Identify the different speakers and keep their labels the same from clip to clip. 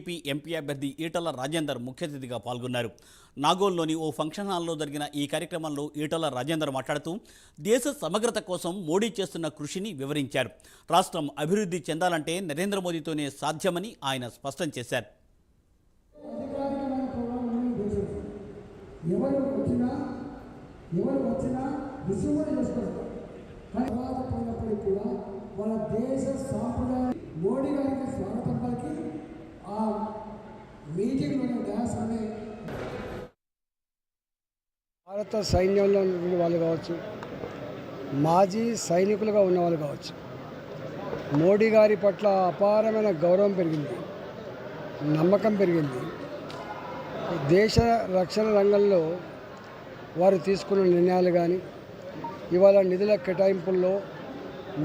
Speaker 1: TDP MP అభ్యర్థి ఈటల రాజేందర్ ముఖ్య అతిథిగా పాల్గొన్నారు. నాగోల్లోని ఓ ఫంక్షన్ హాల్లో జరిగిన ఈ కార్యక్రమంలో ఈటల రాజేందర్ మాట్లాడుతూ దేశ సమగ్రత కోసం మోడీ చేస్తున్న కృషిని వివరించారు. రాష్ట్రం అభివృద్ధి చెందాలంటే నరేంద్ర మోదీతోనే సాధ్యమని ఆయన స్పష్టం చేశారు.
Speaker 2: ఎవరు వచ్చినా రిసీవర్ చేసుకుంటారు. కానీ తర్వాత పోయినప్పటికీ కూడా వాళ్ళ దేశ సాంప్రదాయం మోడీ గారికి స్వాగతం పలికి ఆ మీటింగ్లోని డ్యాన్స్ అనే భారత సైన్యంలో ఉన్న వాళ్ళు కావచ్చు, మాజీ సైనికులుగా ఉన్నవాళ్ళు కావచ్చు, మోడీ గారి పట్ల అపారమైన గౌరవం పెరిగింది, నమ్మకం పెరిగింది. దేశ రక్షణ రంగంలో వారు తీసుకున్న నిర్ణయాలు కానీ, ఇవాళ నిధుల కేటాయింపుల్లో,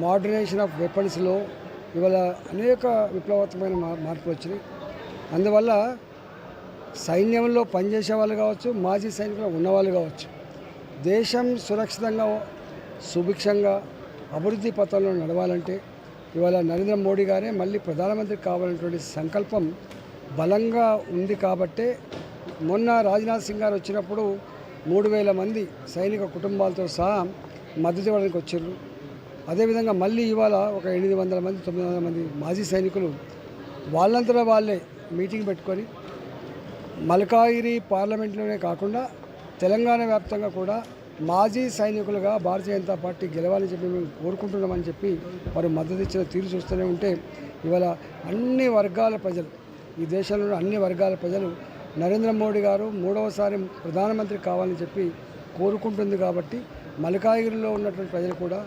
Speaker 2: మోడర్నైజేషన్ ఆఫ్ వెపన్స్లో ఇవాళ అనేక విప్లవాత్మకమైన మార్పులు వచ్చినాయి. అందువల్ల సైన్యంలో పనిచేసే వాళ్ళు కావచ్చు, మాజీ సైనికులు ఉన్నవాళ్ళు కావచ్చు, దేశం సురక్షితంగా సుభిక్షంగా అభివృద్ధి పథంలో నడవాలంటే ఇవాళ నరేంద్ర మోడీ గారే మళ్ళీ ప్రధానమంత్రి కావాలనేటువంటి సంకల్పం బలంగా ఉంది. కాబట్టే మొన్న రాజ్నాథ్ సింగ్ గారు వచ్చినప్పుడు 3000 మంది సైనిక కుటుంబాలతో సహా మద్దతు ఇవ్వడానికి వచ్చారు. అదేవిధంగా మళ్ళీ ఇవాళ ఒక 800 మంది 900 మంది మాజీ సైనికులు వాళ్ళంతటా వాళ్ళే మీటింగ్ పెట్టుకొని మల్కాయిరి పార్లమెంట్లోనే కాకుండా తెలంగాణ వ్యాప్తంగా కూడా మాజీ సైనికులుగా భారతీయ జనతా పార్టీ గెలవాలని చెప్పి మేము కోరుకుంటున్నామని చెప్పి వారు మద్దతు ఇచ్చిన తీరు చూస్తూనే ఉంటే ఇవాళ అన్ని వర్గాల ప్రజలు, ఈ దేశంలో అన్ని వర్గాల ప్రజలు నరేంద్ర మోడీ గారు 3వసారి ప్రధానమంత్రి కావాలని చెప్పి కోరుకుంటుంది. కాబట్టి మల్కాయిగిరిలో ఉన్నటువంటి ప్రజలు కూడా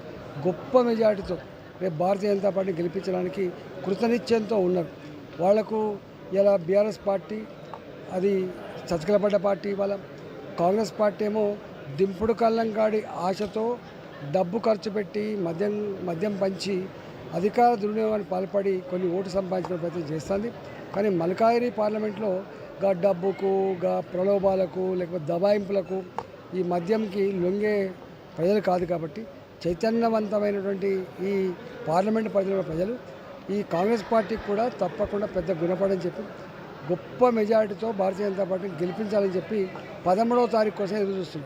Speaker 2: గొప్ప మెజార్టీతో రేపు భారతీయ జనతా పార్టీ గెలిపించడానికి కృతనిశ్చయంతో ఉన్నారు. వాళ్లకు ఇలా బీఆర్ఎస్ పార్టీ అది చతికిలపడ్డ పార్టీ, ఇవాళ కాంగ్రెస్ పార్టీ ఏమో దింపుడు కళ్ళంకాడి ఆశతో డబ్బు ఖర్చు పెట్టి మద్యం పంచి అధికార దుర్వినియోగానికి పాల్పడి కొన్ని ఓటు సంపాదించిన ప్రయత్నం చేస్తుంది. కానీ మల్కాయిరి పార్లమెంట్లో గా డబ్బుకు, గా ప్రలోభాలకు, లేకపోతే దబాయింపులకు, ఈ మద్యంకి లొంగే ప్రజలు కాదు. కాబట్టి చైతన్యవంతమైనటువంటి ఈ పార్లమెంటు పరిధిలో ప్రజలు ఈ కాంగ్రెస్ పార్టీకి కూడా తప్పకుండా పెద్ద గుణపడని చెప్పి గొప్ప మెజారిటీతో భారతీయ జనతా పార్టీని గెలిపించాలని చెప్పి 13వ తారీఖు కోసం ఎదురు చూస్తున్నారు.